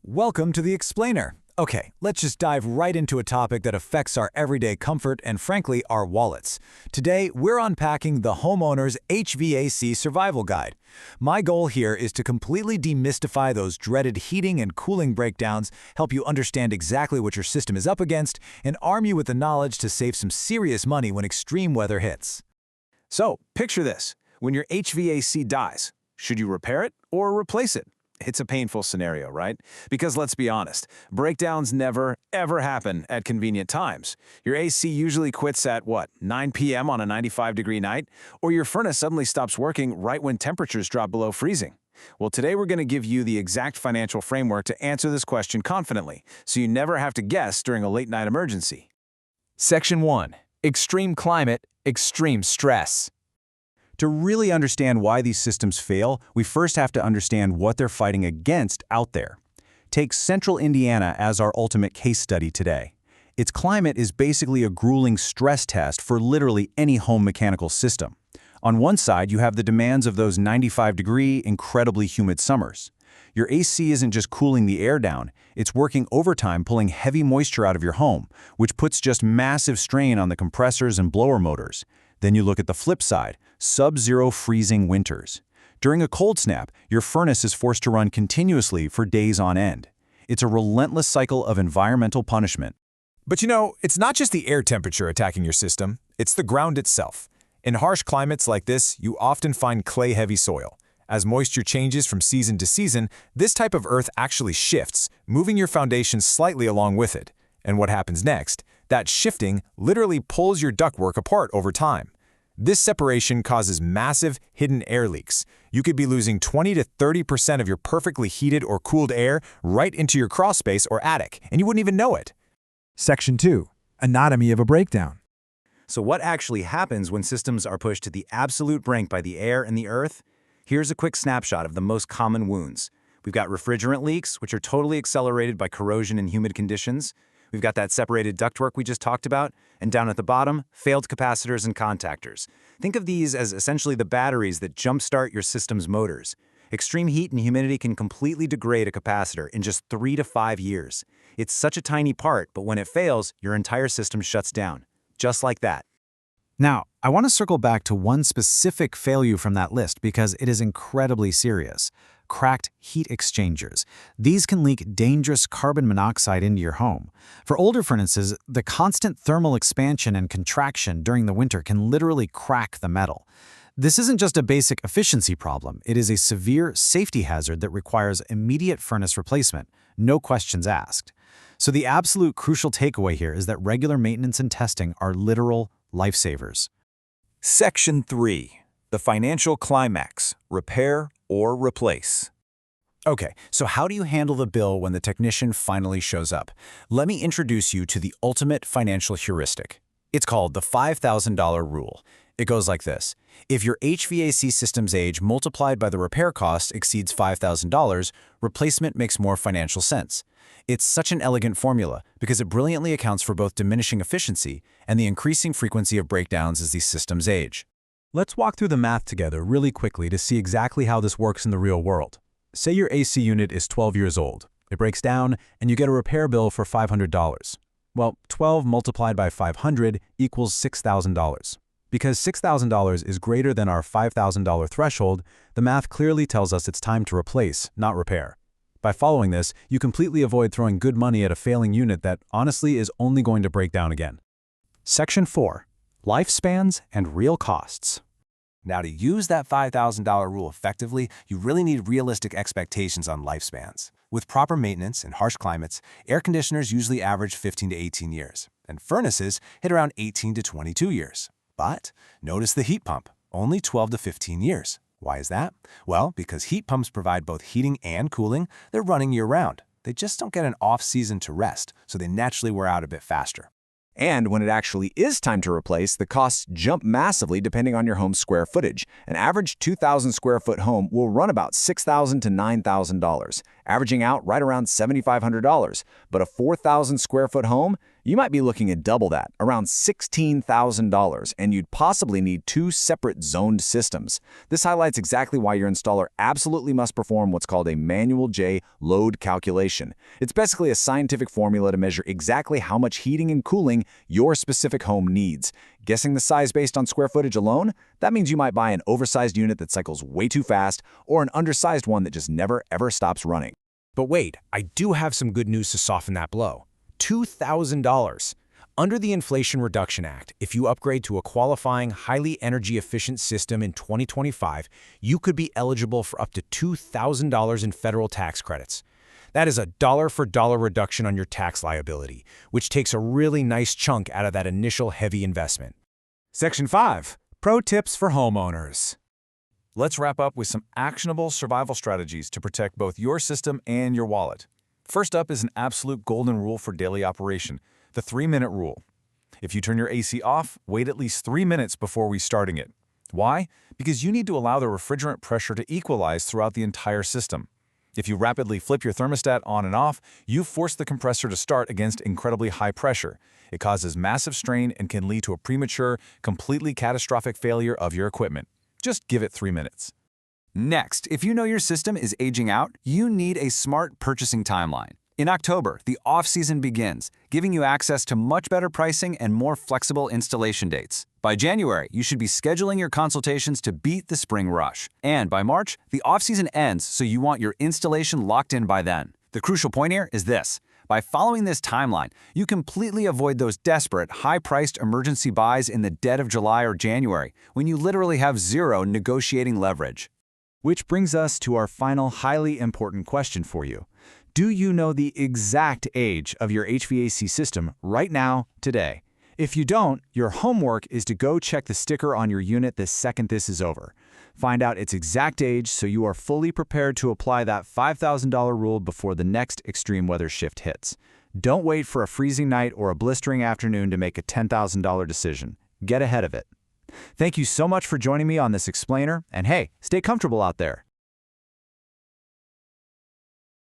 Welcome to the Explainer. Okay, let's just dive right into a topic that affects our everyday comfort and, frankly, our wallets. Today, we're unpacking the Homeowners HVAC Survival Guide. My goal here is to completely demystify those dreaded heating and cooling breakdowns, help you understand exactly what your system is up against, and arm you with the knowledge to save some serious money when extreme weather hits. So, picture this. When your HVAC dies, should you repair it or replace it? It's a painful scenario, right? Because let's be honest, breakdowns never, ever happen at convenient times. Your AC usually quits at, 9 p.m. on a 95-degree night? Or your furnace suddenly stops working right when temperatures drop below freezing? Well, today we're going to give you the exact financial framework to answer this question confidently, so you never have to guess during a late-night emergency. Section 1. Extreme climate, extreme stress. To really understand why these systems fail, we first have to understand what they're fighting against out there. Take Central Indiana as our ultimate case study today. Its climate is basically a grueling stress test for literally any home mechanical system. On one side, you have the demands of those 95-degree, incredibly humid summers. Your AC isn't just cooling the air down, it's working overtime pulling heavy moisture out of your home, which puts just massive strain on the compressors and blower motors. Then you look at the flip side, sub-zero freezing winters. During a cold snap, your furnace is forced to run continuously for days on end. It's a relentless cycle of environmental punishment. But it's not just the air temperature attacking your system, it's the ground itself. In harsh climates like this, you often find clay-heavy soil. As moisture changes from season to season, this type of earth actually shifts, moving your foundation slightly along with it. And what happens next? That shifting literally pulls your ductwork apart over time. This separation causes massive, hidden air leaks. You could be losing 20 to 30% of your perfectly heated or cooled air right into your crawlspace or attic, and you wouldn't even know it. Section 2. Anatomy of a breakdown. So what actually happens when systems are pushed to the absolute brink by the air and the earth? Here's a quick snapshot of the most common wounds. We've got refrigerant leaks, which are totally accelerated by corrosion and humid conditions. We've got that separated ductwork we just talked about, and down at the bottom, failed capacitors and contactors. Think of these as essentially the batteries that jumpstart your system's motors. Extreme heat and humidity can completely degrade a capacitor in just 3 to 5 years. It's such a tiny part, but when it fails, your entire system shuts down. Just like that. Now, I want to circle back to one specific failure from that list because it is incredibly serious. Cracked heat exchangers. These can leak dangerous carbon monoxide into your home. For older furnaces, the constant thermal expansion and contraction during the winter can literally crack the metal. This isn't just a basic efficiency problem, it is a severe safety hazard that requires immediate furnace replacement, no questions asked. So the absolute crucial takeaway here is that regular maintenance and testing are literal lifesavers. Section 3. The financial climax, repair or replace. Okay, so how do you handle the bill when the technician finally shows up? Let me introduce you to the ultimate financial heuristic. It's called the $5,000 rule. It goes like this. If your HVAC system's age multiplied by the repair cost exceeds $5,000, replacement makes more financial sense. It's such an elegant formula because it brilliantly accounts for both diminishing efficiency and the increasing frequency of breakdowns as these systems age. Let's walk through the math together really quickly to see exactly how this works in the real world. Say your AC unit is 12 years old. It breaks down, and you get a repair bill for $500. Well, 12 multiplied by 500 equals $6,000. Because $6,000 is greater than our $5,000 threshold, the math clearly tells us it's time to replace, not repair. By following this, you completely avoid throwing good money at a failing unit that, honestly, is only going to break down again. Section 4. Lifespans and real costs. Now, to use that $5,000 rule effectively, you really need realistic expectations on lifespans. With proper maintenance in harsh climates, air conditioners usually average 15 to 18 years, and furnaces hit around 18 to 22 years. But notice the heat pump, only 12 to 15 years. Why is that? Well, because heat pumps provide both heating and cooling, they're running year-round. They just don't get an off-season to rest, so they naturally wear out a bit faster. And when it actually is time to replace, the costs jump massively depending on your home's square footage. An average 2,000 square foot home will run about $6,000 to $9,000, averaging out right around $7,500. But a 4,000 square foot home, You might be looking at double that, around $16,000, and you'd possibly need 2 separate zoned systems. This highlights exactly why your installer absolutely must perform what's called a manual J load calculation. It's basically a scientific formula to measure exactly how much heating and cooling your specific home needs. Guessing the size based on square footage alone? That means you might buy an oversized unit that cycles way too fast, or an undersized one that just never ever stops running. But wait, I do have some good news to soften that blow. $2,000. Under the Inflation Reduction Act, if you upgrade to a qualifying, highly energy-efficient system in 2025, you could be eligible for up to $2,000 in federal tax credits. That is a dollar-for-dollar reduction on your tax liability, which takes a really nice chunk out of that initial heavy investment. Section 5. Pro Tips for Homeowners. Let's wrap up with some actionable survival strategies to protect both your system and your wallet. First up is an absolute golden rule for daily operation, the 3-minute rule. If you turn your AC off, wait at least 3 minutes before restarting it. Why? Because you need to allow the refrigerant pressure to equalize throughout the entire system. If you rapidly flip your thermostat on and off, you force the compressor to start against incredibly high pressure. It causes massive strain and can lead to a premature, completely catastrophic failure of your equipment. Just give it 3 minutes. Next, if you know your system is aging out, you need a smart purchasing timeline. In October, the off-season begins, giving you access to much better pricing and more flexible installation dates. By January, you should be scheduling your consultations to beat the spring rush. And by March, the off-season ends, so you want your installation locked in by then. The crucial point here is this. By following this timeline, you completely avoid those desperate, high-priced emergency buys in the dead of July or January, when you literally have zero negotiating leverage. Which brings us to our final highly important question for you. Do you know the exact age of your HVAC system right now, today? If you don't, your homework is to go check the sticker on your unit the second this is over. Find out its exact age so you are fully prepared to apply that $5,000 rule before the next extreme weather shift hits. Don't wait for a freezing night or a blistering afternoon to make a $10,000 decision. Get ahead of it. Thank you so much for joining me on this explainer, and hey, stay comfortable out there.